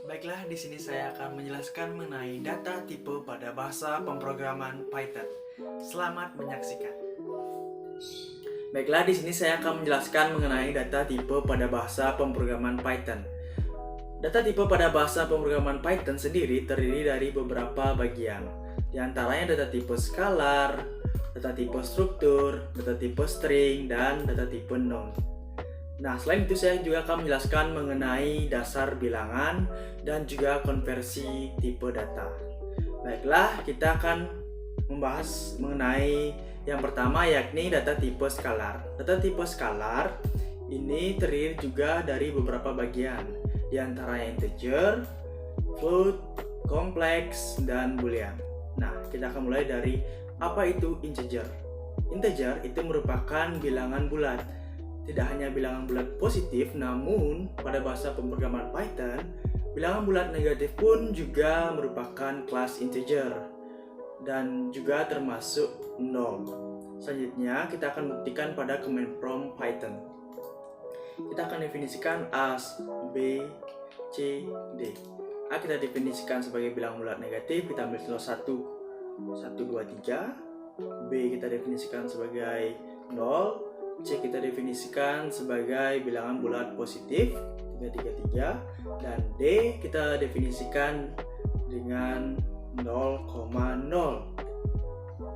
Baiklah, di sini saya akan menjelaskan mengenai data tipe pada bahasa pemrograman Python. Selamat menyaksikan. Baiklah, di sini saya akan menjelaskan mengenai data tipe pada bahasa pemrograman Python. Data tipe pada bahasa pemrograman Python sendiri terdiri dari beberapa bagian. Di antaranya data tipe scalar, data tipe struktur, data tipe string, dan data tipe non. Nah, selain itu saya juga akan menjelaskan mengenai dasar bilangan dan juga konversi tipe data. Baiklah, kita akan membahas mengenai yang pertama, yakni data tipe skalar. Data tipe skalar ini terdiri juga dari beberapa bagian, di antaranya integer, float, kompleks, dan boolean. Nah, kita akan mulai dari apa itu integer. Integer itu merupakan bilangan bulat. Tidak hanya bilangan bulat positif, namun pada bahasa pemrograman Python, bilangan bulat negatif pun juga merupakan kelas integer dan juga termasuk 0. Selanjutnya, kita akan buktikan pada command prompt Python. Kita akan definisikan A, B, C, D. A kita definisikan sebagai bilangan bulat negatif, kita ambil contoh 1, 2, 3. B kita definisikan sebagai 0. C kita definisikan sebagai bilangan bulat positif 3, 3, 3, dan D kita definisikan dengan 0,0.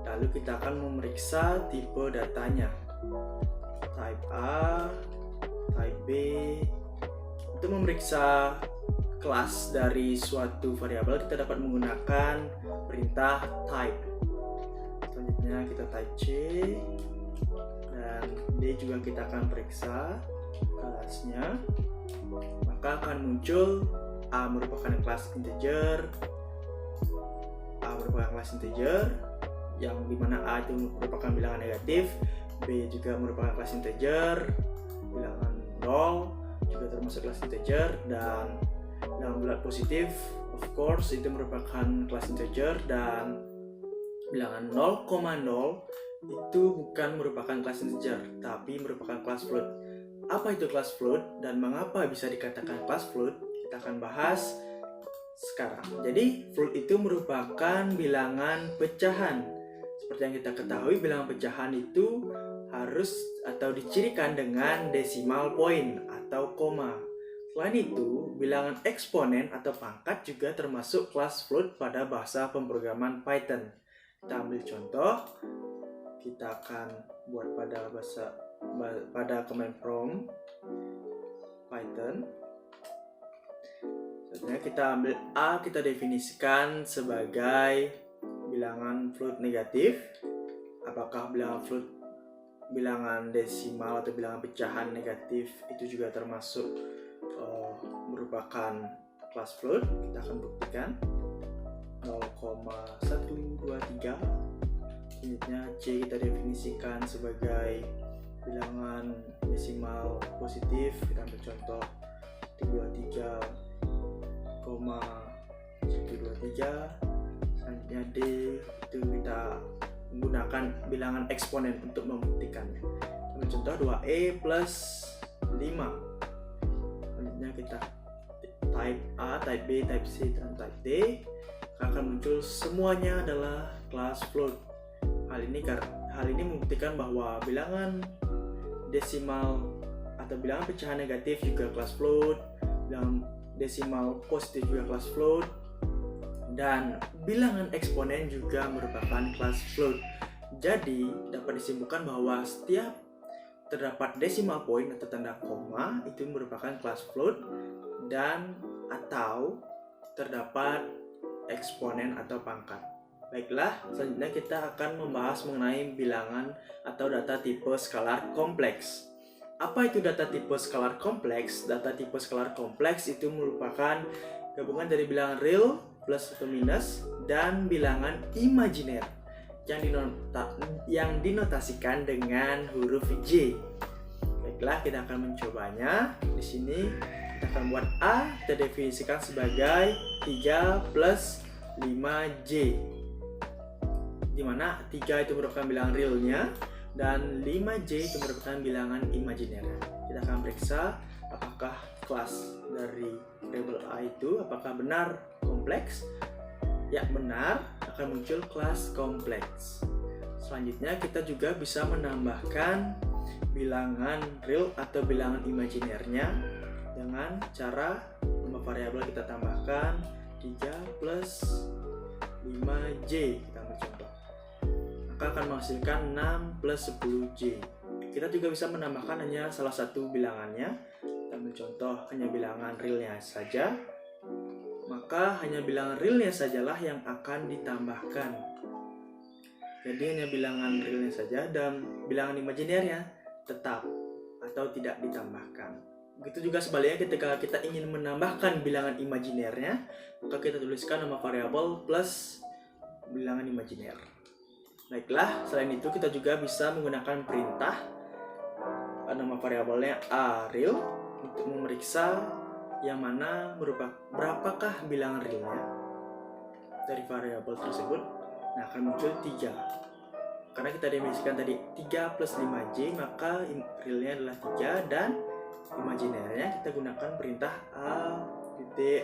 Lalu kita akan memeriksa tipe datanya, type A, type B. Untuk memeriksa kelas dari suatu variabel kita dapat menggunakan perintah type. Selanjutnya kita type C, dan D juga kita akan periksa kelasnya. Maka akan muncul A merupakan kelas integer, yang dimana A itu merupakan bilangan negatif, B juga merupakan kelas integer, bilangan 0 juga termasuk kelas integer, dan bilangan bulat positif of course itu merupakan kelas integer, dan bilangan 0,0 itu bukan merupakan kelas integer, tapi merupakan kelas float. Apa itu kelas float dan mengapa bisa dikatakan kelas float? Kita akan bahas sekarang. Jadi, float itu merupakan bilangan pecahan. Seperti yang kita ketahui, bilangan pecahan itu harus atau dicirikan dengan decimal point atau koma. Selain itu, bilangan eksponen atau pangkat juga termasuk kelas float pada bahasa pemrograman Python. Kita ambil contoh. Kita akan buat pada command prompt Python. Selanjutnya kita ambil A, kita definisikan sebagai bilangan float negatif. Apakah bilangan float bilangan desimal atau bilangan pecahan negatif itu juga termasuk merupakan kelas float? Kita akan buktikan 0,123. Selanjutnya C kita definisikan sebagai bilangan desimal positif. Kita ambil contoh 23,123. Selanjutnya D itu kita menggunakan bilangan eksponen untuk membuktikannya. Ambil contoh 2E plus 5. Selanjutnya kita type A, type B, type C, dan type D. Akan muncul semuanya adalah kelas float. Hal ini membuktikan bahwa bilangan desimal atau bilangan pecahan negatif juga kelas float, bilangan desimal positif juga kelas float, dan bilangan eksponen juga merupakan kelas float. Jadi dapat disimpulkan bahwa setiap terdapat decimal point atau tanda koma itu merupakan kelas float, dan atau terdapat eksponen atau pangkat. Baiklah, selanjutnya kita akan membahas mengenai bilangan atau data tipe skalar kompleks. Apa itu data tipe skalar kompleks? Data tipe skalar kompleks itu merupakan gabungan dari bilangan real plus atau minus dan bilangan imajiner yang dinotasikan dengan huruf J. Baiklah, kita akan mencobanya. Di sini kita akan buat A, kita definisikan sebagai 3 plus 5J, di mana 3 itu merupakan bilangan realnya dan 5J itu merupakan bilangan imajiner. Kita akan periksa apakah kelas dari variabel A itu apakah benar kompleks? Ya, benar, akan muncul kelas kompleks. Selanjutnya kita juga bisa menambahkan bilangan real atau bilangan imajinernya dengan cara nama variabel kita tambahkan 3 plus 5J, kita ambil contoh, maka akan menghasilkan 6 plus 10J. Kita juga bisa menambahkan hanya salah satu bilangannya. Kita ambil contoh hanya bilangan realnya saja, maka hanya bilangan realnya sajalah yang akan ditambahkan. Jadi hanya bilangan realnya saja dan bilangan imajinernya tetap atau tidak ditambahkan. Begitu juga sebaliknya ketika kita ingin menambahkan bilangan imajinernya, maka kita tuliskan nama variabel plus bilangan imajiner. Baiklah, selain itu kita juga bisa menggunakan perintah nama variabelnya a real untuk memeriksa yang mana berapakah bilangan realnya dari variabel tersebut. Nah, akan muncul 3. Karena kita definisikan tadi 3 plus 5J, maka realnya adalah 3 dan imajinernya kita gunakan perintah a.imak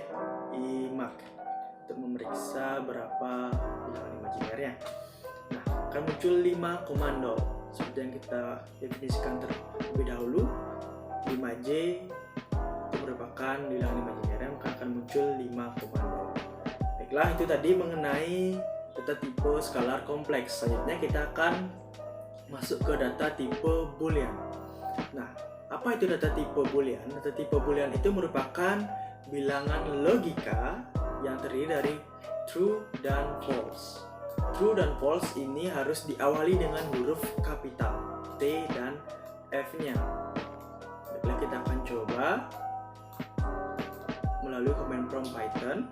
untuk memeriksa berapa bilangan imajinernya. Nah, akan muncul 5,0 seperti yang kita definisikan terlebih dahulu. 5J itu merupakan bilangan imajinernya, maka akan muncul 5,0. Baiklah, itu tadi mengenai data tipe skalar kompleks. Selanjutnya kita akan masuk ke data tipe boolean. Nah, apa itu data tipe boolean? Data tipe boolean itu merupakan bilangan logika yang terdiri dari true dan false. True dan false ini harus diawali dengan huruf kapital T dan F-nya. Baiklah, kita akan coba melalui command prompt Python.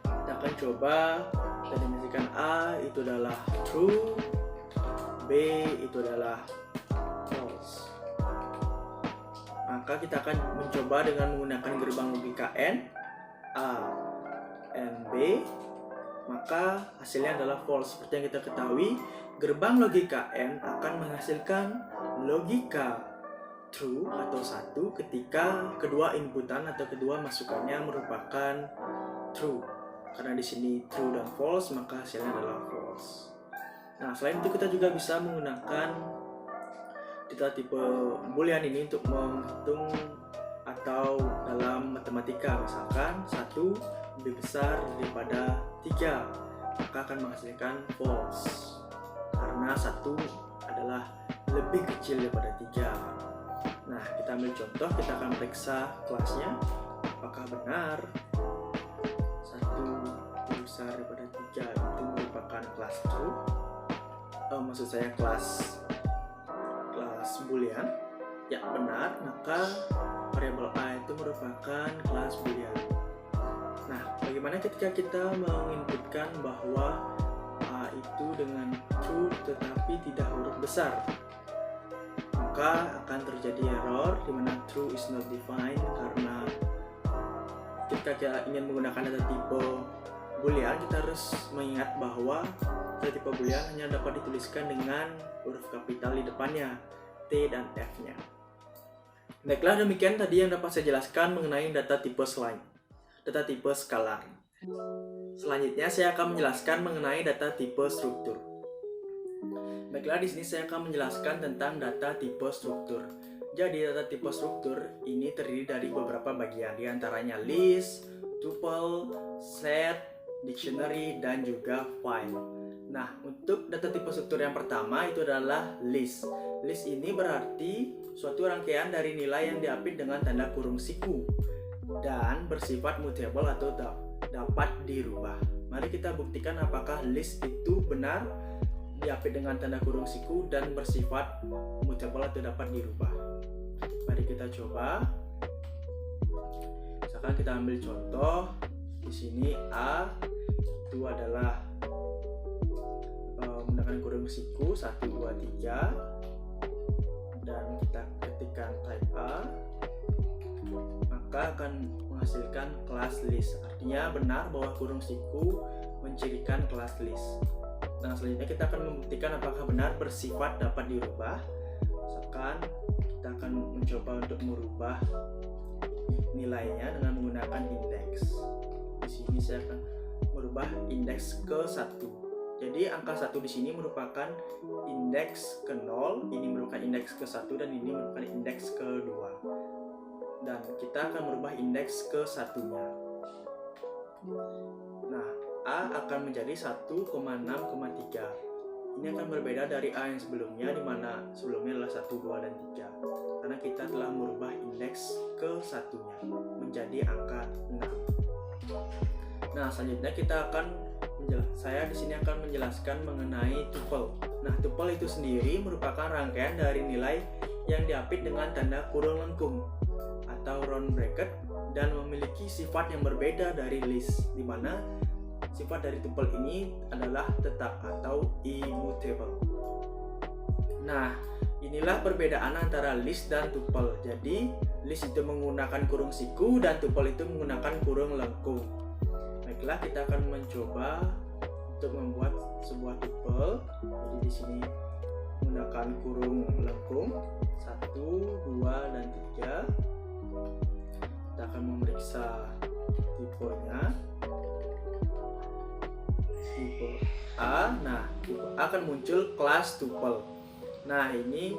Kita akan coba kita definisikan A itu adalah true, B itu adalah false. Maka kita akan mencoba dengan menggunakan gerbang logika N, A, N, B, maka hasilnya adalah false. Seperti yang kita ketahui, gerbang logika N akan menghasilkan logika true atau 1 ketika kedua inputan atau kedua masukannya merupakan true. Karena di sini true dan false, maka hasilnya adalah false. Nah, selain itu kita juga bisa menggunakan data tipe boolean ini untuk menghitung atau dalam matematika, misalkan 1 lebih besar daripada 3, maka akan menghasilkan false karena 1 adalah lebih kecil daripada 3. Nah, kita ambil contoh, kita akan periksa kelasnya apakah benar 1 lebih besar daripada 3 itu merupakan kelas true, maksud saya kelas boolean. Ya, benar, maka variabel A itu merupakan kelas boolean. Nah, bagaimana ketika kita menginputkan bahwa A itu dengan true tetapi tidak huruf besar? Maka akan terjadi error di mana true is not defined, karena ketika kita ingin menggunakan data tipe boolean, kita harus mengingat bahwa data tipe boolean hanya dapat dituliskan dengan huruf kapital di depannya, T dan F-nya. Baiklah, demikian tadi yang dapat saya jelaskan mengenai data tipe data tipe skalar. Selanjutnya saya akan menjelaskan mengenai data tipe struktur. Baiklah, di sini saya akan menjelaskan tentang data tipe struktur. Jadi data tipe struktur ini terdiri dari beberapa bagian, diantaranya list, tuple, set, dictionary, dan juga file. Nah, untuk data tipe struktur yang pertama itu adalah list. List ini berarti suatu rangkaian dari nilai yang diapit dengan tanda kurung siku dan bersifat mutable atau dapat dirubah. Mari kita buktikan apakah list itu benar diapit dengan tanda kurung siku dan bersifat mutable atau dapat dirubah. Mari kita coba. Misalkan kita ambil contoh di sini A itu adalah menggunakan kurung siku 1, 2, 3, dan kita ketikkan type A, maka akan menghasilkan kelas list. Artinya benar bahwa kurung siku mencirikan kelas list. Nah, selanjutnya kita akan membuktikan apakah benar bersifat dapat dirubah. Misalkan kita akan mencoba untuk merubah nilainya dengan menggunakan indeks. Di sini saya akan merubah indeks ke 1. Jadi angka 1 di sini merupakan indeks ke 0, ini merupakan indeks ke 1, dan ini merupakan indeks ke 2. Dan kita akan merubah indeks ke 1-nya. Nah, A akan menjadi 1,6,3. Ini akan berbeda dari A yang sebelumnya, di mana sebelumnya adalah 1, 2, dan 3. Karena kita telah merubah indeks ke 1-nya menjadi angka 6. Nah, selanjutnya saya di sini akan menjelaskan mengenai tuple. Nah, tuple itu sendiri merupakan rangkaian dari nilai yang diapit dengan tanda kurung lengkung atau round bracket dan memiliki sifat yang berbeda dari list, di mana sifat dari tuple ini adalah tetap atau immutable. Nah, inilah perbedaan antara list dan tuple. Jadi, list itu menggunakan kurung siku dan tuple itu menggunakan kurung lengkung. Baiklah, kita akan mencoba untuk membuat sebuah tuple. Jadi di sini menggunakan kurung lengkung 1, 2, dan 3. Kita akan memeriksa tipenya. Tipe A. Nah, tipe A akan muncul kelas tuple. Nah, ini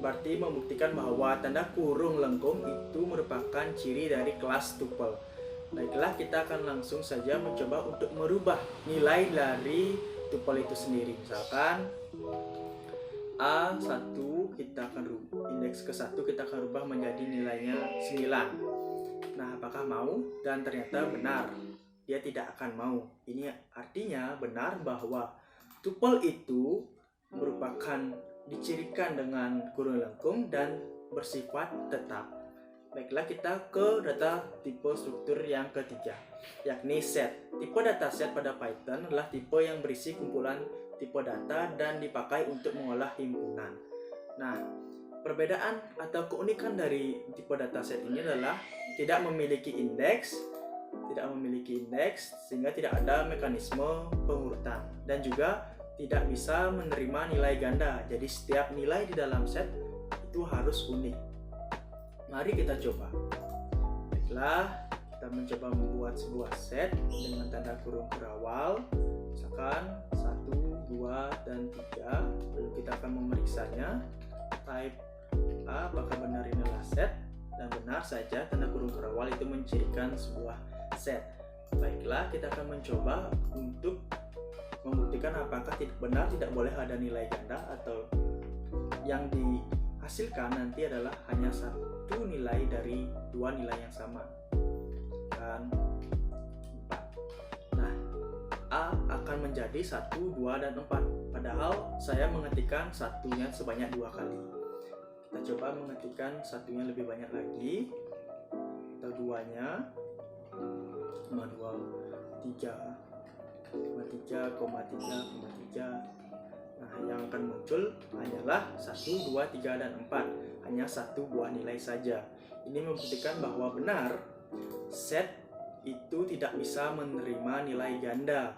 berarti membuktikan bahwa tanda kurung lengkung itu merupakan ciri dari kelas tuple. Baiklah, kita akan langsung saja mencoba untuk merubah nilai dari tuple itu sendiri. Misalkan A1 kita akan rubah, indeks ke 1 kita akan rubah menjadi nilainya 9. Nah, apakah mau? Dan ternyata benar, dia tidak akan mau. Ini artinya benar bahwa tuple itu merupakan dicirikan dengan kurung lengkung dan bersifat tetap. Baiklah, kita ke data tipe struktur yang ketiga, yakni set. Tipe dataset pada Python adalah tipe yang berisi kumpulan tipe data dan dipakai untuk mengolah himpunan. Nah, perbedaan atau keunikan dari tipe dataset ini adalah tidak memiliki indeks, sehingga tidak ada mekanisme pengurutan, dan juga tidak bisa menerima nilai ganda. Jadi setiap nilai di dalam set itu harus unik. Mari kita coba. Baiklah, kita mencoba membuat sebuah set dengan tanda kurung berawal, misalkan 1, 2, dan 3. Lalu kita akan memeriksanya. Type A, apakah benar ini adalah set? Dan benar saja, tanda kurung berawal itu mencirikan sebuah set. Baiklah, kita akan mencoba untuk membuktikan apakah benar tidak boleh ada nilai ganda, atau yang dihasilkan nanti adalah hanya satu nilai dari dua nilai yang sama, kan 4. Nah, A akan menjadi 1, 2, dan 4. Padahal saya mengetikkan satunya sebanyak 2 kali. Kita coba mengetikkan satunya lebih banyak lagi, atau 2-nya, 2, 3, 3. Nah, yang akan muncul hanyalah 1, 2, 3, dan 4. Hanya satu buah nilai saja. Ini membuktikan bahwa benar set itu tidak bisa menerima nilai ganda.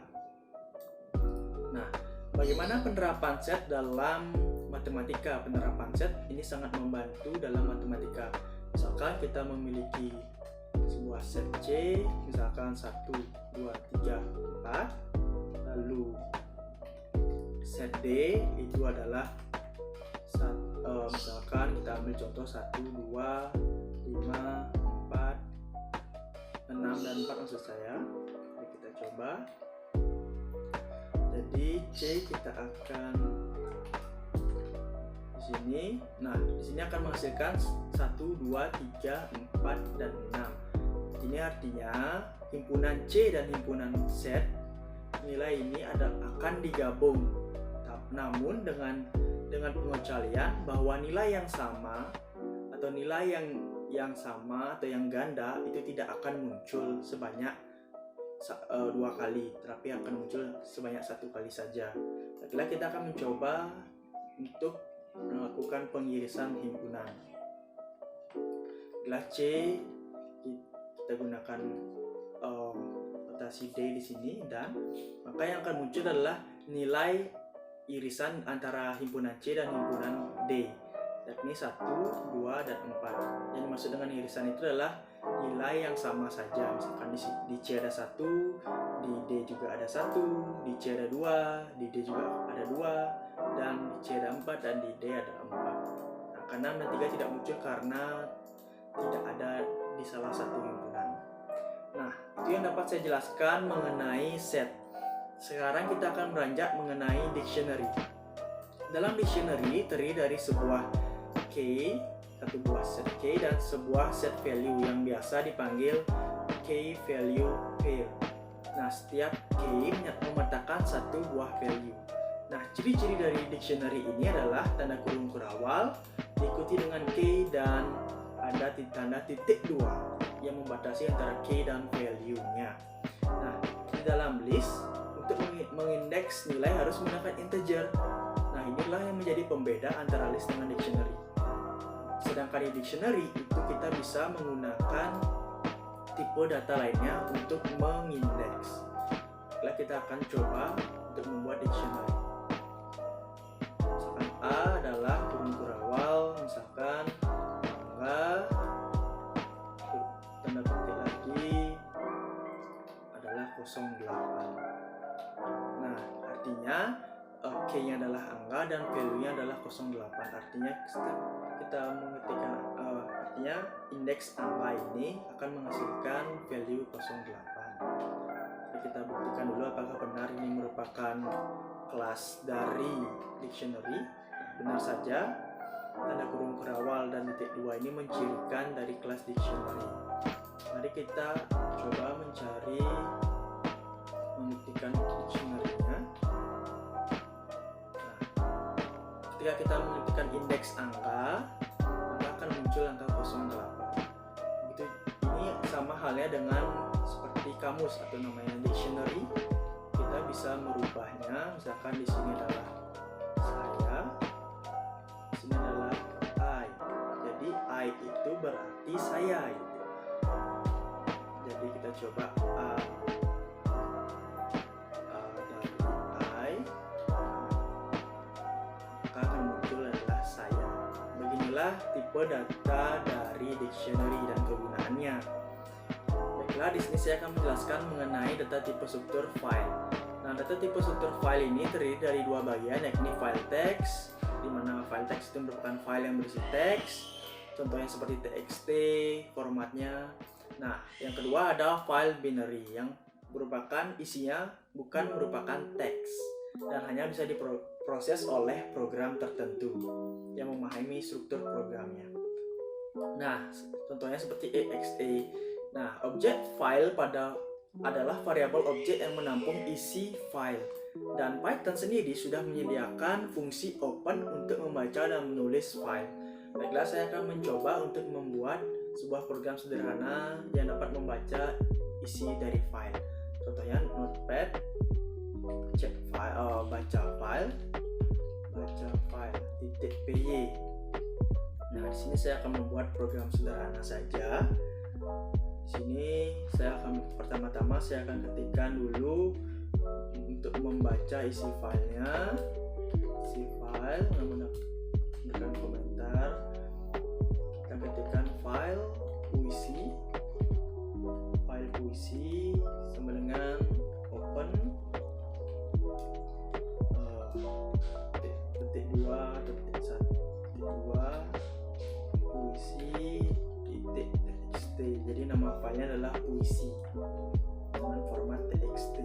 Nah, bagaimana penerapan set dalam matematika? Penerapan set ini sangat membantu dalam matematika. Misalkan kita memiliki sebuah set C, misalkan 1, 2, 3, 4. Lalu set D itu adalah misalkan kita ambil contoh 1, 2, 5, 4, 6, dan 4 maksud saya. Mari kita coba. Jadi C kita akan di sini. Nah, di sini akan menghasilkan 1, 2, 3, 4, dan 6. Ini artinya himpunan C dan himpunan Z, nilai ini akan digabung. Namun dengan pengecualian bahwa nilai yang sama atau nilai yang sama atau yang ganda itu tidak akan muncul sebanyak 2 kali, tetapi akan muncul sebanyak 1 kali saja. Setelah kita akan mencoba untuk melakukan pengirisan himpunan. Setelah C kita gunakan notasi D di sini, dan maka yang akan muncul adalah nilai irisan antara himpunan C dan himpunan D, yakni 1, 2, dan 4. Yang dimaksud dengan irisan itu adalah nilai yang sama saja. Misalkan di C ada 1, di D juga ada 1, di C ada 2, di D juga ada 2, dan di C ada 4, dan di D ada 4. Nah, keenam dan 3 tidak muncul karena tidak ada di salah satu himpunan. Nah, itu yang dapat saya jelaskan mengenai set. Sekarang kita akan beranjak mengenai dictionary. Dalam dictionary terdiri dari sebuah key, satu buah set key, dan sebuah set value yang biasa dipanggil key value pair. Nah, setiap key memetakan satu buah value. Nah, ciri-ciri dari dictionary ini adalah tanda kurung kurawal diikuti dengan key dan ada tanda titik 2 yang membatasi antara key dan value-nya. Nah, di dalam list untuk mengindeks nilai harus menggunakan integer. Nah, inilah yang menjadi pembeda antara list dengan dictionary. Sedangkan di dictionary itu kita bisa menggunakan tipe data lainnya untuk mengindeks. Setelah kita akan coba untuk membuat dictionary. Misalkan A adalah kurung kurawal, misalkan angka, tanda petik lagi adalah 08. Nah, artinya K-nya adalah angka dan value-nya adalah 08. Artinya kita mengetikkan artinya indeks angka ini akan menghasilkan value 08. Jadi kita buktikan dulu apakah benar ini merupakan kelas dari dictionary. Benar saja, tanda kurung kurawal dan titik 2 ini mencirikan dari kelas dictionary. Mari kita coba membuktikan dictionary-nya. Ketika kita mengetikkan indeks angka, maka akan muncul angka 08. Begitu, ini sama halnya dengan seperti kamus atau namanya dictionary. Kita bisa merubahnya, misalkan di sini adalah saya, di sini adalah I. Jadi I itu berarti saya. Jadi kita coba tipe data dari dictionary dan kegunaannya. Baiklah, di sini saya akan menjelaskan mengenai data tipe struktur file. Nah, data tipe struktur file ini terdiri dari dua bagian, yakni file text, di mana file text itu merupakan file yang berisi teks, contohnya seperti txt, formatnya. Nah, yang kedua ada file binary yang merupakan isinya bukan merupakan teks dan hanya bisa diproses oleh program tertentu yang memahami struktur programnya. Nah, contohnya seperti exe. Nah, objek file adalah variabel objek yang menampung isi file. Dan Python sendiri sudah menyediakan fungsi open untuk membaca dan menulis file. Baiklah, saya akan mencoba untuk membuat sebuah program sederhana yang dapat membaca isi dari file. Contohnya notepad, check file, baca file .py. Nah, di sini saya akan membuat program sederhana saja. Di sini saya akan pertama-tama saya akan ketikkan dulu untuk membaca isi filenya. Isi file menggunakan komentar. Kita ketikkan file puisi sama dengan open titik 2 atau titik 1 puisi titik txt. Jadi nama filenya adalah puisi dengan format txt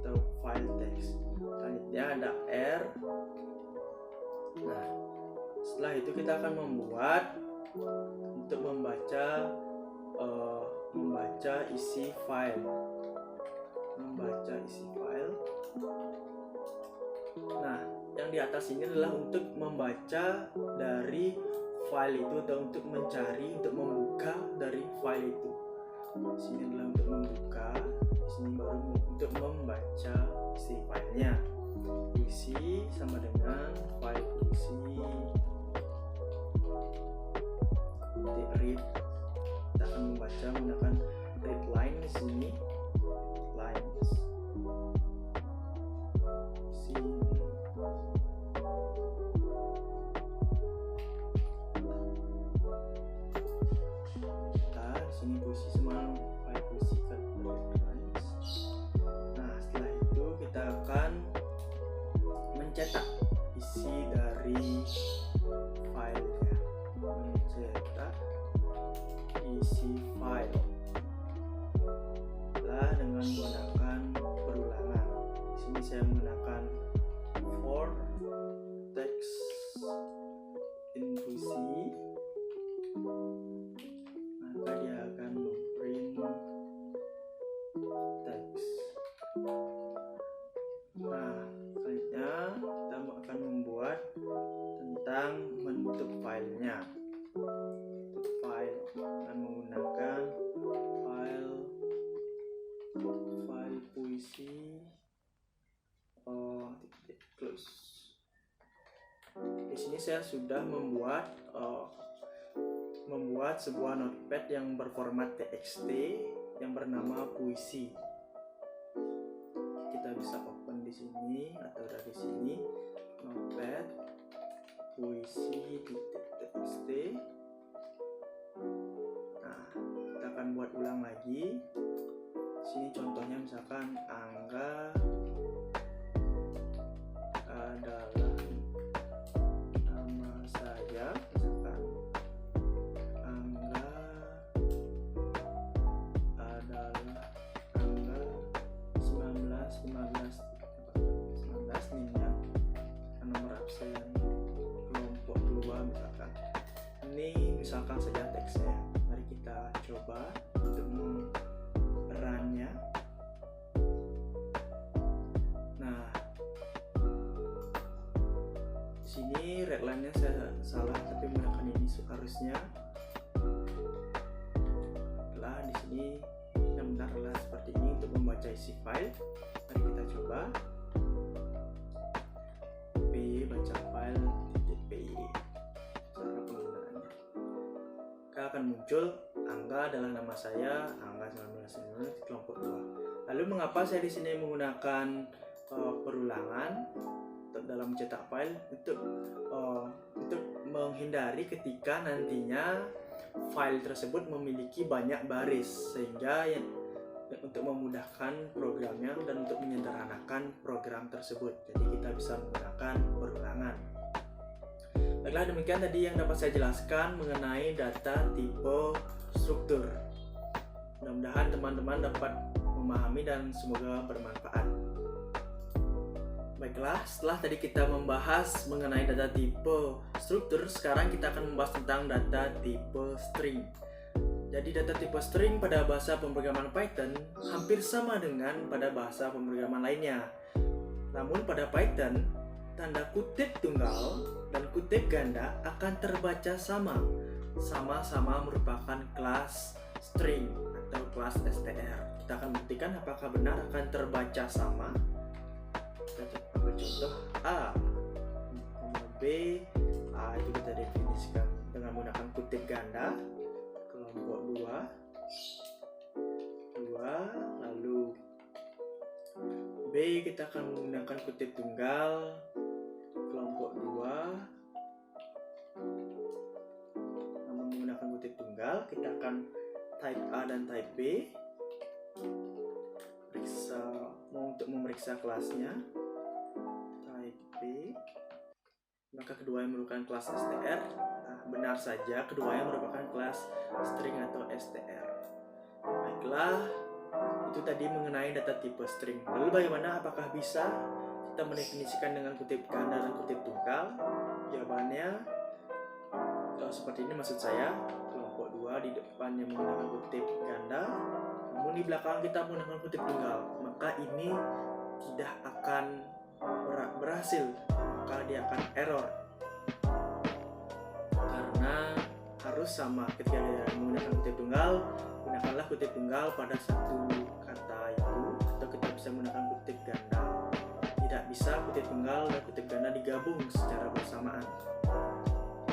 atau file text. Selanjutnya ada R. Nah, setelah itu kita akan membuat untuk membaca isi file. Nah, yang di atas ini adalah untuk membaca dari file itu atau untuk mencari, untuk membuka dari file itu. Di sini adalah untuk membuka, di sini baru untuk membaca isi filenya. Puisi sama dengan file puisi read. Kita akan membaca menggunakan read line di sini. Lines. Kita saya sudah membuat sebuah notepad yang berformat TXT yang bernama puisi. Kita bisa open di sini atau dari sini, notepad puisi.txt. Nah, kita akan buat ulang lagi. Sini contohnya misalkan Angga adalah nama saya, misalkan Angga adalah Angga 19 NIM-nya, nomor absen kelompok 2 misalkan. Ini misalkan saja teksnya. Mari kita coba untuk run-nya. Nah, di sini redline-nya saya salah, tapi menggunakan ini harusnya. Lah di sini yang benar adalah seperti ini untuk membaca isi file. Mari kita coba. P baca file .py. Cara penggunaannya. Akan muncul Angga adalah nama saya, Angga 19 kelompok 2. Lalu mengapa saya di sini menggunakan perulangan dalam mencetak file untuk menghindari ketika nantinya file tersebut memiliki banyak baris, sehingga untuk memudahkan programnya dan untuk menyederhanakan program tersebut. Jadi kita bisa menggunakan perulangan. Baiklah, demikian tadi yang dapat saya jelaskan mengenai data tipe struktur. Mudah-mudahan teman-teman dapat memahami dan semoga bermanfaat. Baiklah, setelah tadi kita membahas mengenai data tipe struktur, sekarang kita akan membahas tentang data tipe string. Jadi data tipe string pada bahasa pemrograman Python hampir sama dengan pada bahasa pemrograman lainnya. Namun pada Python, tanda kutip tunggal dan kutip ganda akan terbaca sama-sama merupakan kelas string atau kelas str. Kita akan buktikan apakah benar akan terbaca sama. Kita ambil contoh A, B. A itu kita definisikan dengan menggunakan kutip ganda, kelompok 2, lalu B kita akan menggunakan kutip tunggal, kelompok 2. Namun menggunakan kutip tunggal, kita akan type A dan type B. Untuk memeriksa kelasnya, type B. Maka keduanya merupakan kelas str. Nah, benar saja keduanya merupakan kelas string atau str. Baiklah, itu tadi mengenai data tipe string. Lalu bagaimana, apakah bisa kita mendefinisikan dengan kutip ganda dan kutip tunggal? Jawabannya seperti ini, maksud saya kelompok 2 di depannya menggunakan kutip ganda, namun di belakang kita menggunakan kutip tunggal. Maka ini tidak akan berhasil, maka dia akan error karena harus sama. Ketika dia menggunakan kutip tunggal, gunakanlah kutip tunggal pada satu kata itu, atau kita bisa menggunakan kutip ganda. Tidak bisa kutip tunggal dan kutip ganda digabung secara bersamaan.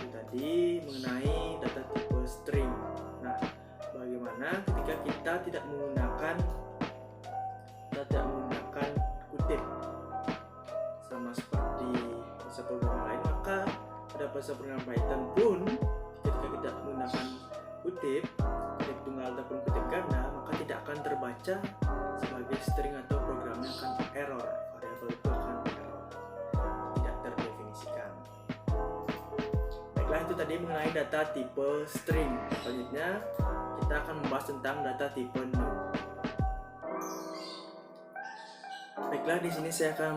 Itu tadi mengenai data tipe string. Nah, bagaimana ketika kita tidak menggunakan kutip sama seperti bahasa programan lain? Maka pada bahasa programan Python pun ketika kita menggunakan kutip tunggal ataupun kutip ganda, maka tidak akan terbaca sebagai string atau programnya akan error. Variabel itu akan error, tidak terdefinisikan. Baiklah, itu tadi mengenai data tipe string. Selanjutnya kita akan membahas tentang data tipe none. Baiklah, di sini saya akan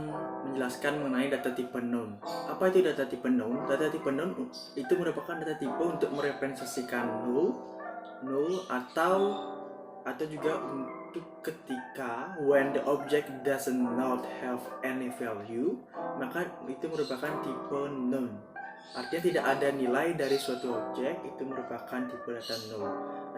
menjelaskan mengenai data tipe none. Apa itu data tipe none? Data tipe none itu merupakan data tipe untuk merepresentasikan null atau juga untuk ketika when the object does not have any value, maka itu merupakan tipe none. Artinya tidak ada nilai dari suatu objek, itu merupakan tipe data null.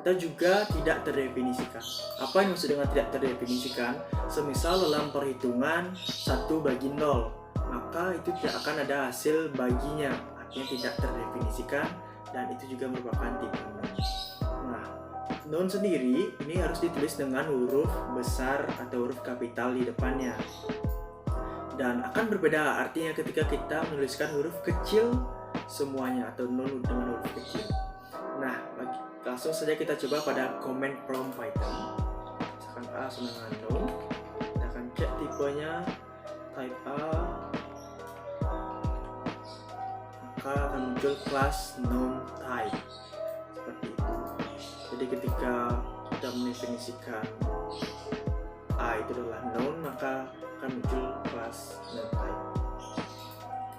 Atau juga tidak terdefinisikan. Apa yang maksud dengan tidak terdefinisikan? Semisal dalam perhitungan 1/0, maka itu tidak akan ada hasil baginya artinya tidak terdefinisikan, dan itu juga merupakan tipe noun. Nah, noun sendiri ini harus ditulis dengan huruf besar atau huruf kapital di depannya. Dan akan berbeda artinya ketika kita menuliskan huruf kecil semuanya atau noun dengan huruf kecil. Nah, langsung saja kita coba pada command prompt Python. Misalkan A sama dengan noun, kita akan cek tipenya type A, maka akan muncul kelas noun type seperti itu. Jadi ketika kita mendefinisikan A itu adalah noun, maka akan muncul kelas noun type.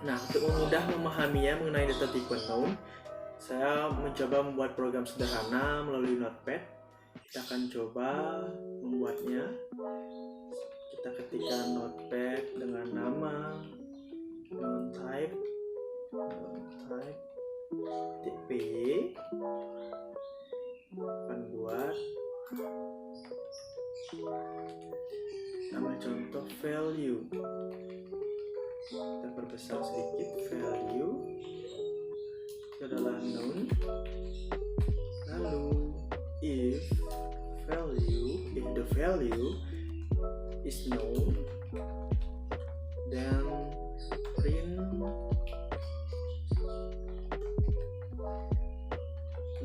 Nah, untuk memudah memahaminya mengenai data tipe noun, saya mencoba membuat program sederhana melalui Notepad. Kita akan coba membuatnya. Kita ketikkan Notepad dengan nama noun type .py, akan buat nama contoh value. Kita perbesar sedikit, value itu adalah noun. Lalu if the value is known, then print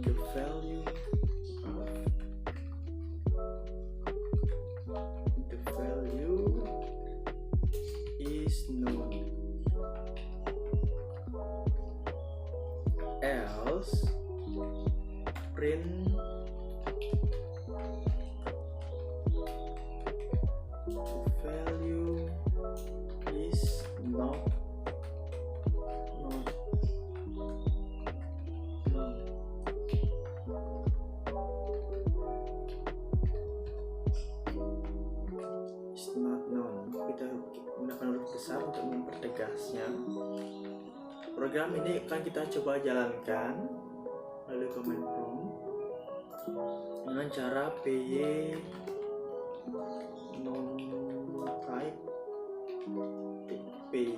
the value is known, else print the value is not known. Is not known. Kita menggunakan huruf besar untuk mempertegasnya. Program ini akan kita coba jalankan melalui command prompt dengan cara py noun type py.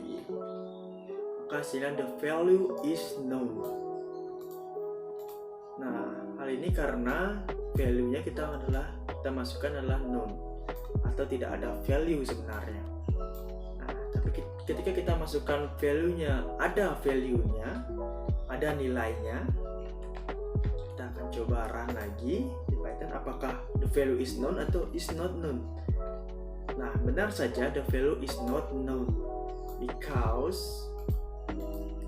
Maka hasilnya the value is known. Nah, hal ini karena value-nya kita masukkan adalah known atau tidak ada value sebenarnya. Nah, tapi ketika kita masukkan value-nya, ada value-nya, ada nilainya, kita akan coba run lagi di Python apakah the value is known atau is not known. Nah, benar saja the value is not known because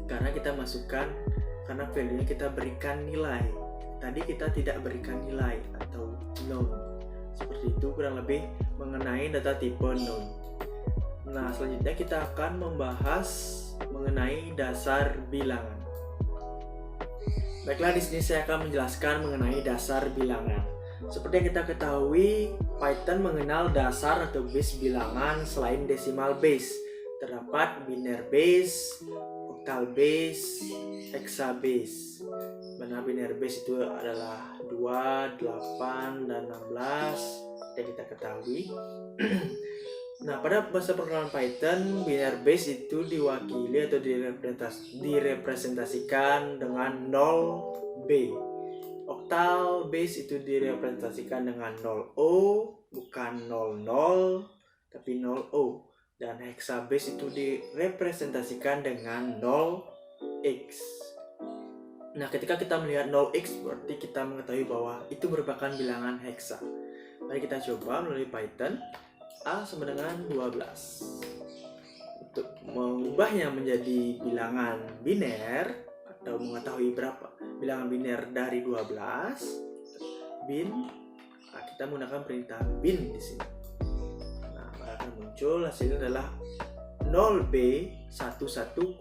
karena kita masukkan, karena value-nya kita berikan nilai. Tadi kita tidak berikan nilai atau known. Seperti itu kurang lebih mengenai data tipe noun. Nah, selanjutnya kita akan membahas mengenai dasar bilangan. Baiklah, di sini saya akan menjelaskan mengenai dasar bilangan. Seperti yang kita ketahui, Python mengenal dasar atau base bilangan selain decimal base. Terdapat binary base, octal base, hexabase. Mana binary base itu adalah 2, 8, dan 16 yang kita ketahui. Nah, pada bahasa programan Python, binary base itu diwakili atau direpresentasikan dengan 0B. Octal base itu direpresentasikan dengan 0O, bukan 00, tapi 0O. Dan hexabase itu direpresentasikan dengan 0x. Nah, ketika kita melihat 0x berarti kita mengetahui bahwa itu merupakan bilangan hexa. Mari kita coba melalui Python. A sama dengan 12. Untuk mengubahnya menjadi bilangan biner atau mengetahui berapa bilangan biner dari 12, bin, kita menggunakan perintah bin di sini. Nah, akan muncul hasilnya adalah 0B1100.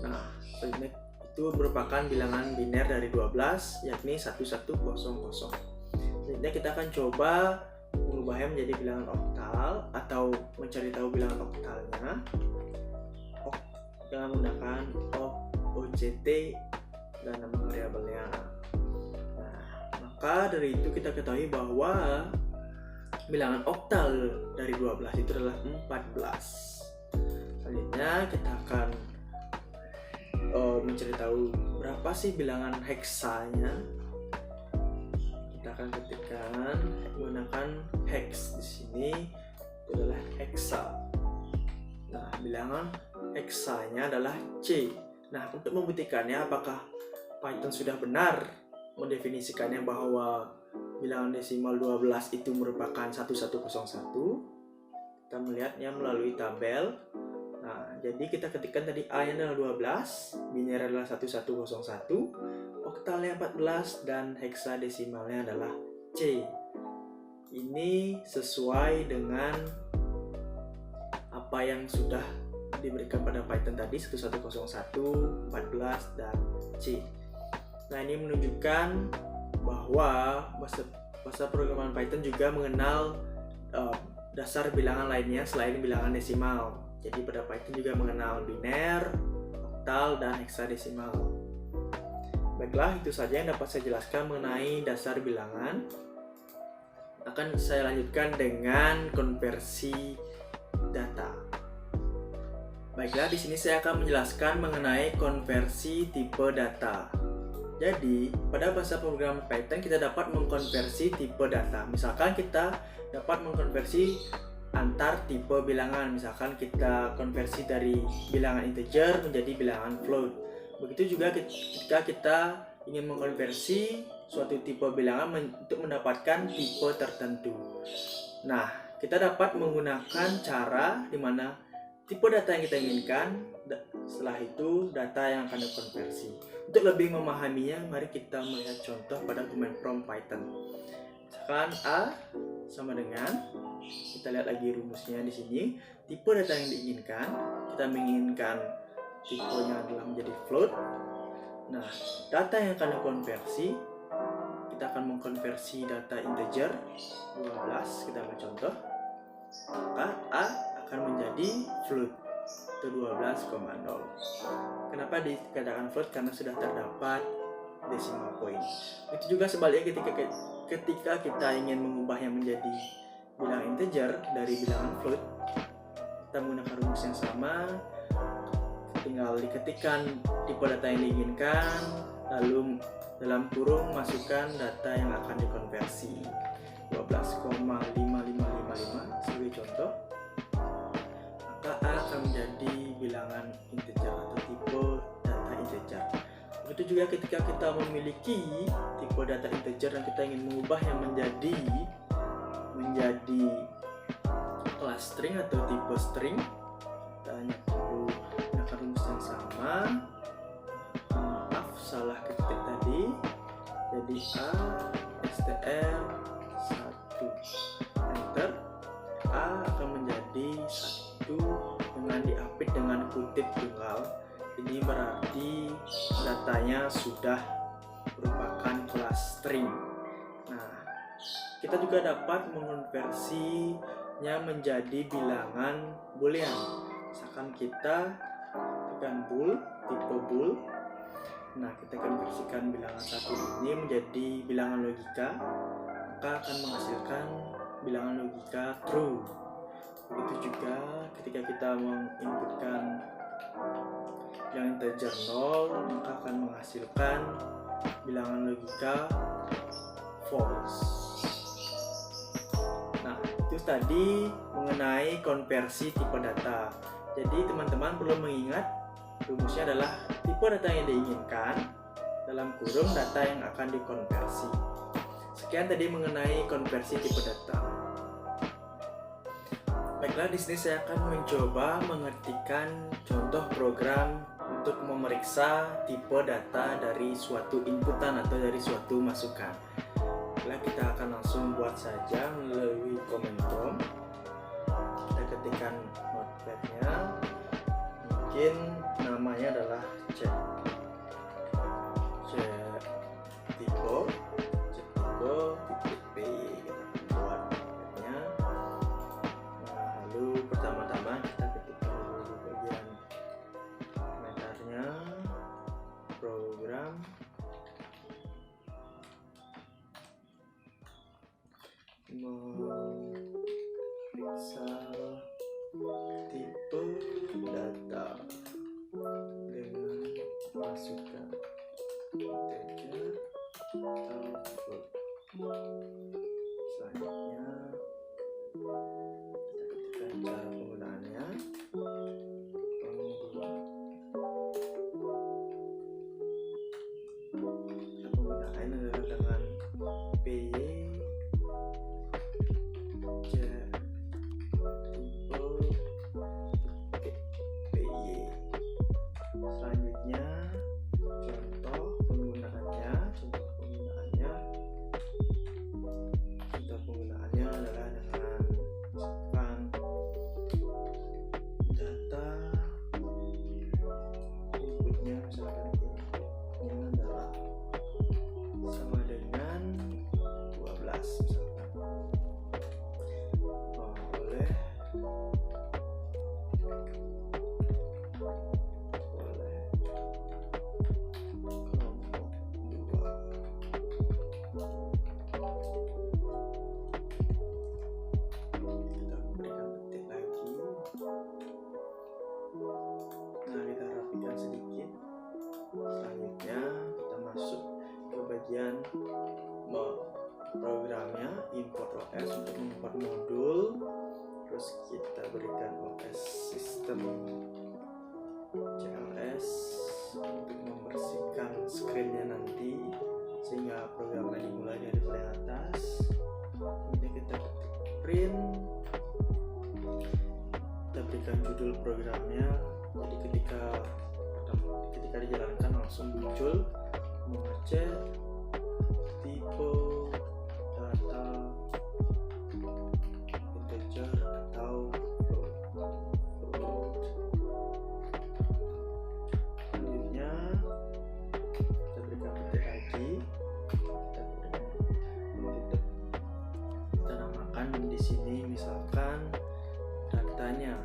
Nah, selanjutnya itu merupakan bilangan biner dari 12, yakni 1100. Selanjutnya kita akan coba mengubahnya menjadi bilangan oktal atau mencari tahu bilangan oktalnya dengan menggunakan OJT dan nama variabelnya. Nah, maka dari itu kita ketahui bahwa bilangan oktal dari 12 itu adalah 14. Selanjutnya kita akan mencari tahu berapa sih bilangan heksanya, kita akan ketikkan menggunakan hex. Di sini itu adalah heksa. Nah, bilangan heksanya adalah C. Nah, untuk membuktikannya apakah Python sudah benar mendefinisikannya bahwa bilangan desimal 12 itu merupakan 1101, kita melihatnya melalui tabel. Nah, jadi kita ketikkan tadi A-nya adalah 12, biner adalah 1101, oktalnya 14, dan heksadesimalnya adalah C. Ini sesuai dengan apa yang sudah diberikan pada Python tadi, 1101, 14, dan C. Nah, ini menunjukkan bahwa bahasa programan Python juga mengenal dasar bilangan lainnya selain bilangan desimal. Jadi pada Python juga mengenal biner, oktal, dan heksadesimal. Baiklah, itu saja yang dapat saya jelaskan mengenai dasar bilangan. Akan saya lanjutkan dengan konversi data. Baiklah, di sini saya akan menjelaskan mengenai konversi tipe data. Jadi, pada bahasa pemrograman Python kita dapat mengkonversi tipe data. Misalkan kita dapat mengkonversi antar tipe bilangan. Misalkan kita konversi dari bilangan integer menjadi bilangan float. Begitu juga ketika kita ingin mengkonversi suatu tipe bilangan untuk mendapatkan tipe tertentu. Nah, kita dapat menggunakan cara di mana tipe data yang kita inginkan, setelah itu data yang akan dikonversi. Untuk lebih memahaminya, mari kita melihat contoh pada command prompt Python. Misalkan A sama dengan, kita lihat lagi rumusnya di sini, tipe data yang diinginkan, kita menginginkan tipenya adalah menjadi float. Nah, data yang akan dikonversi, kita akan mengkonversi data integer 12, kita ambil contoh, maka A akan menjadi float itu 12,0. Kenapa dikatakan float? Karena sudah terdapat decimal point. Itu juga sebaliknya ketika kita ingin mengubahnya menjadi bilangan integer dari bilangan float, kita menggunakan rumus yang sama, tinggal diketikkan tipe data yang diinginkan, lalu dalam kurung masukkan data yang akan dikonversi 12,5555 sebagai contoh, maka A akan menjadi bilangan integer atau tipe data integer. Begitu juga ketika kita memiliki tipe data integer dan kita ingin mengubahnya menjadi kelas string atau tipe string, kita hanya perlu menggunakan rumus yang sama. Maaf, salah ketik tadi. Jadi A str 1 enter, A akan menjadi 1 dengan diapit dengan kutip tunggal. Ini berarti datanya sudah merupakan kelas string. Nah, kita juga dapat mengonversinya menjadi bilangan boolean. Misalkan kita tekan bool, tipe bool. Nah, kita konversikan bilangan 1 ini menjadi bilangan logika, maka akan menghasilkan bilangan logika true. Begitu juga ketika kita menginputkan yang integer 0, maka akan menghasilkan bilangan logika false. Nah, itu tadi mengenai konversi tipe data. Jadi teman-teman perlu mengingat rumusnya adalah tipe data yang diinginkan dalam kurung data yang akan dikonversi. Sekian tadi mengenai konversi tipe data. Baiklah, di sini saya akan mencoba mengertikan contoh program untuk memeriksa tipe data dari suatu inputan atau dari suatu masukan. Baiklah, kita akan langsung buat saja melalui command prompt. Kita ketikkan notepad-nya, mungkin namanya adalah check tipe titik P, kita buat notepad-nya. Nah, lalu pertama-tama kita ketikkan dulu bagian komentarnya, program memeriksa tipe data dengan PY. Selanjutnya contoh penggunaannya adalah dengan masukkan data inputnya, misalkan inputnya adalah sama dengan 12 misalkan. Boleh kelompok 2. Kita berikan petik lagi. Nah, kita rapikan sedikit. Selanjutnya kita masuk ke bagian programnya, import OS untuk mengimport modul. Terus kita berikan OS sistem CLS untuk membersihkan screennya nanti sehingga programnya dimulai dari paling atas. Kemudian kita ketik print, kita berikan judul programnya. Jadi ketika dijalankan langsung muncul mengecek tipe data integer atau float. Selanjutnya kita berikan petik lagi, kita namakan di sini misalkan datanya.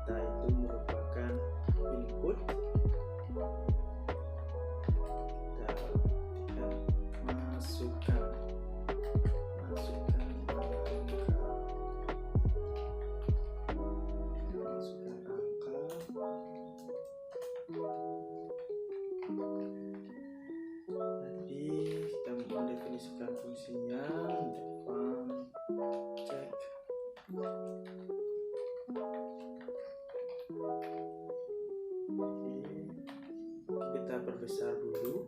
Data itu merupakan input. Masukkan angka. Jadi kita mendefinisikan fungsinya define check. Kita perbesar dulu.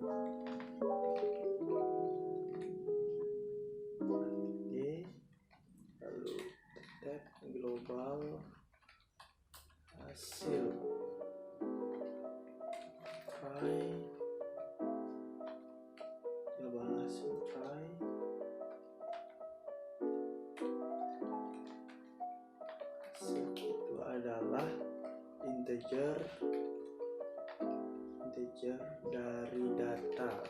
Lalu tab global hasil try, global hasil try. Hasil itu adalah integer dari data.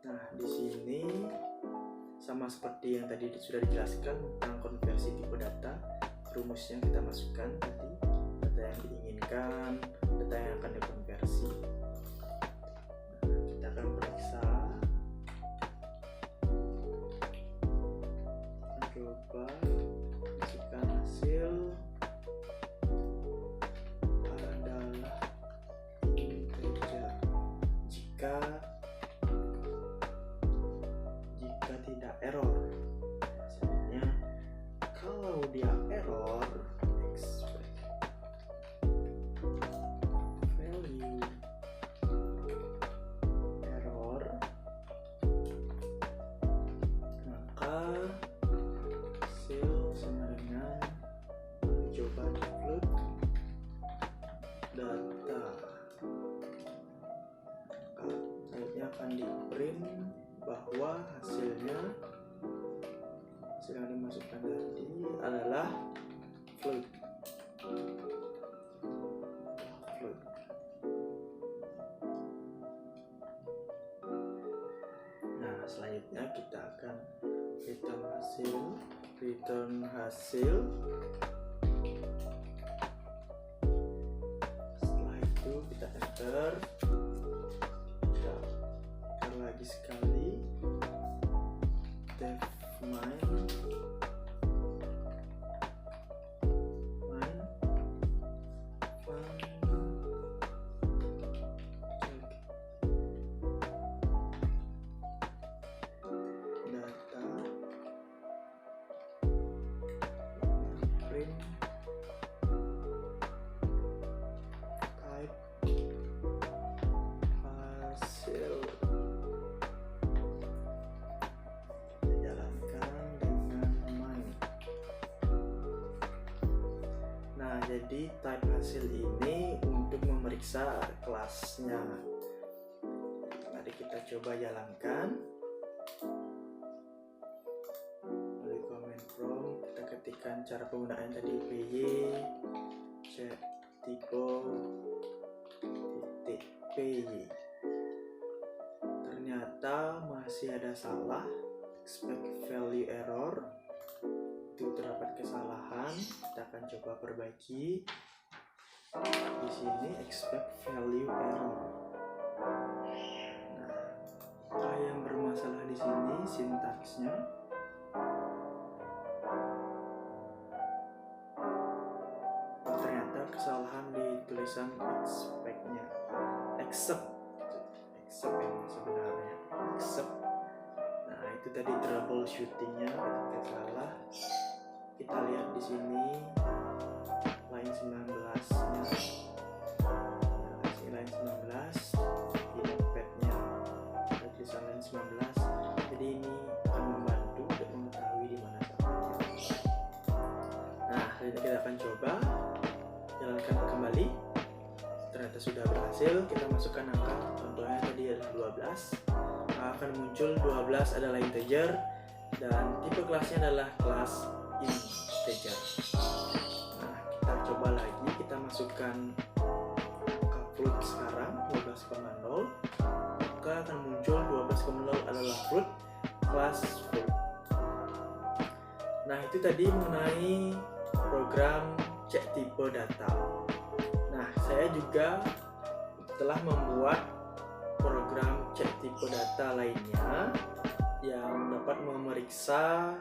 Nah, di sini sama seperti yang tadi sudah dijelaskan tentang konversi tipe data. Rumusnya kita masukkan tadi data yang diinginkan, data yang akan dikonversi. Nah, kita akan periksa. Coba masukkan hasil adalah integer. Jika tidak error, hasilnya kalau dia error, expect value error, maka hasil sama dengan coba float data. Selanjutnya akan di print bahwa hasilnya yang dimasukkan tadi adalah float. Nah, selanjutnya kita akan return hasil. Setelah itu kita enter. Kita enter lagi sekali. Def main hasil dijalankan memeriksa kelasnya. Mari kita coba jalankan. Melalui command prompt kita ketikkan cara penggunaan tadi py cek tipe titik py. Ternyata masih ada salah, expect value error. Itu terdapat kesalahan, kita akan coba perbaiki. Di sini expect value error. Nah, apa yang bermasalah di sini sintaksnya? Ternyata kesalahan di tulisan expect-nya. Accept yang sebenarnya accept. Nah, itu tadi troubleshooting-nya ketika salah. Kita lihat di sini line 19-nya. Nah, line 19 di notepad-nya ada tulisan line 19. Jadi ini akan membantu untuk mengetahui di mana salahnya. Nah, hari ini kita akan coba jalankan kembali. Ternyata sudah berhasil. Kita masukkan angka, contohnya tadi adalah 12. Akan muncul 12 adalah integer dan tipe kelasnya adalah kelas integer. Nah, kita coba lagi, kita masukkan angka float sekarang 12,0, maka akan muncul 12,0 adalah float, kelas float. Nah, itu tadi mengenai program cek tipe data. Nah, saya juga telah membuat program cek tipe data lainnya yang dapat memeriksa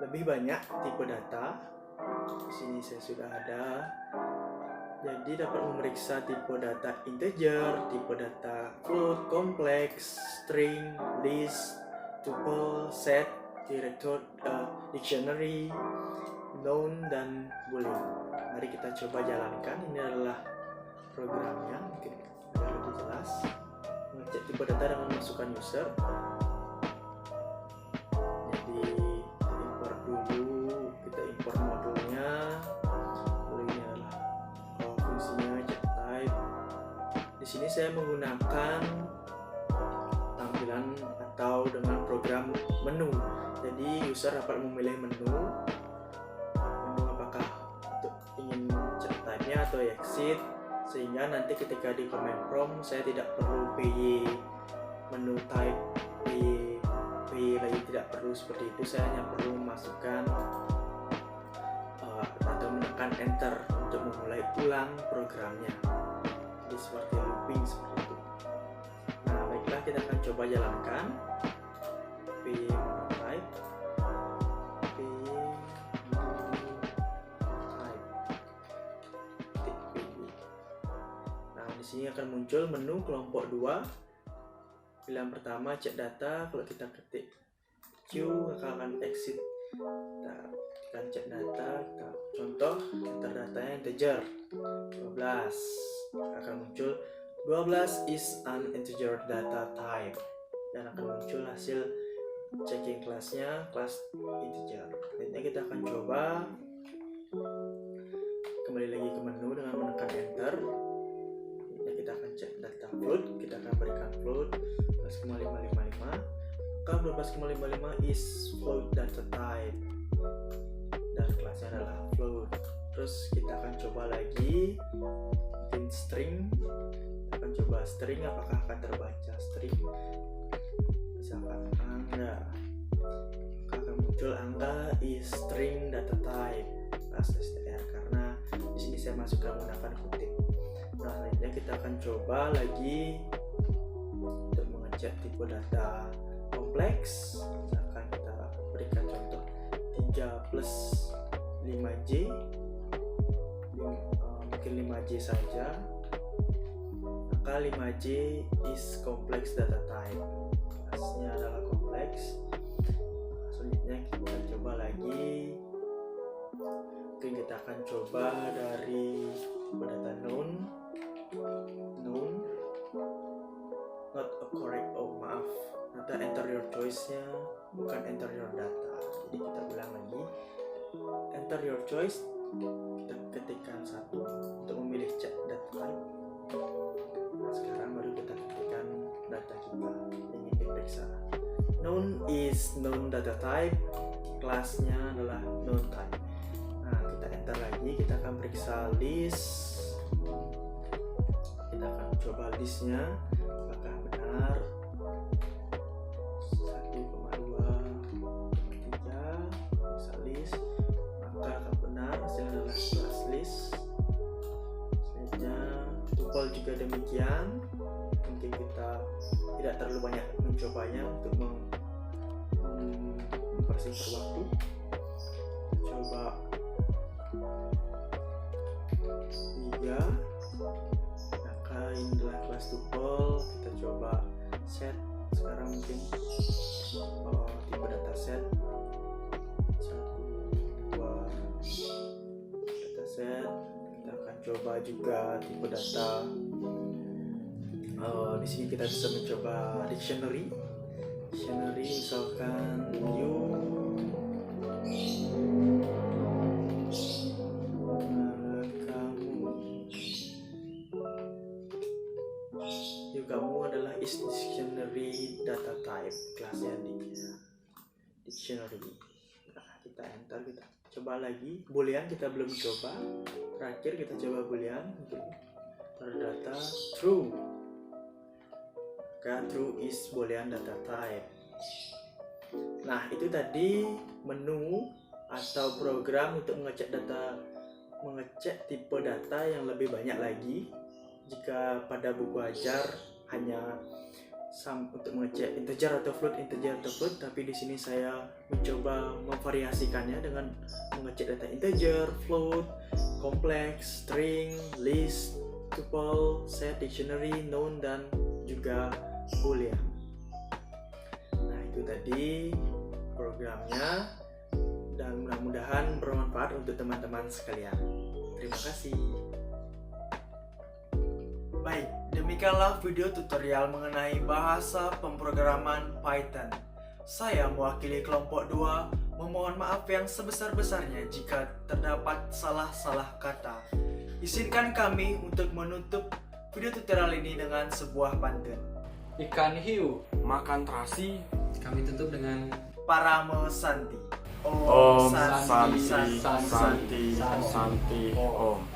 lebih banyak tipe data. Di sini saya sudah ada. Jadi dapat memeriksa tipe data integer, tipe data float, complex, string, list, tuple, set, directory, dictionary, known, dan boolean. Mari kita coba jalankan. Ini adalah programnya, mungkin agar lebih jelas. Mengecek tipe data dengan masukkan user. Jadi import dulu, kita import modulnya. Lalu ini adalah fungsinya check type. Di sini saya menggunakan tampilan atau dengan program menu. Jadi user dapat memilih menu apakah untuk ingin check type-nya atau exit, sehingga nanti ketika di command prompt saya tidak perlu py menu type py lagi, tidak perlu seperti itu. Saya hanya perlu memasukkan atau menekan enter untuk memulai ulang programnya. Jadi seperti looping seperti itu. Nah, baiklah, kita akan coba jalankan py menu type. Di sini akan muncul menu kelompok 2. Pilihan pertama cek data. Kalau kita ketik Q maka akan exit. Kita tekan cek data. Kita contoh enter datanya integer 12. Akan muncul 12 is an integer data type, dan akan muncul hasil checking kelasnya kelas integer. Nanti kita akan coba kembali lagi ke menu dengan menekan enter. Kita akan cek data float, kita akan berikan float 12,555. Maka 12,555 is float data type dan kelasnya adalah float. Terus kita akan coba lagi bikin string. Kita akan coba string, apakah akan terbaca string. Misalkan angka, maka akan muncul angka is string data type kelas str, karena di sini saya masukkan menggunakan kutip. Nah, selanjutnya kita akan coba lagi untuk mengecek tipe data kompleks. Misalkan kita berikan contoh 3 plus 5J, mungkin 5J saja. Maka 5J is complex data type, kelasnya adalah kompleks. Selanjutnya kita coba lagi. Mungkin kita akan coba dari data known, not a correct, maaf, data enter your choice nya bukan enter your data. Jadi kita ulang lagi, enter your choice kita ketikkan 1 untuk memilih cek data type. Sekarang baru kita ketikkan data kita yang ingin diperiksa. Known is known data type, kelasnya adalah known type. Nah, kita enter lagi, kita akan periksa list. Kita akan coba listnya apakah benar. 1,2 3 bisa list, maka akan benar, hasilnya adalah class list. Selanjutnya tuple juga demikian. Mungkin kita tidak terlalu banyak mencobanya untuk mempersingkat waktu. Coba 3, maka ini adalah kelas tuple. Kita coba set. Sekarang mungkin tipe data set 1, 2 data set. Kita akan coba juga tipe data. Di sini kita bisa mencoba dictionary misalkan kamu adalah is dictionary data type, kelasnya dictionary. Nah, kita enter, kita coba lagi. Boolean kita belum coba. Terakhir kita coba boolean untuk data true. Maka true is boolean data type. Nah, itu tadi menu atau program untuk mengecek tipe data yang lebih banyak lagi. Jika pada buku ajar hanya untuk mengecek integer atau float, tapi di sini saya mencoba memvariasikannya dengan mengecek data integer, float, complex, string, list, tuple, set, dictionary, known, dan juga boolean. Nah, itu tadi programnya, dan mudah-mudahan bermanfaat untuk teman-teman sekalian. Terima kasih. Baik, demikianlah video tutorial mengenai bahasa pemrograman Python. Saya mewakili kelompok 2 memohon maaf yang sebesar-besarnya jika terdapat salah-salah kata. Izinkan kami untuk menutup video tutorial ini dengan sebuah pantun. Ikan hiu makan terasi. Kami tutup dengan Paramo Santi. Om Santi Santi Santi Om.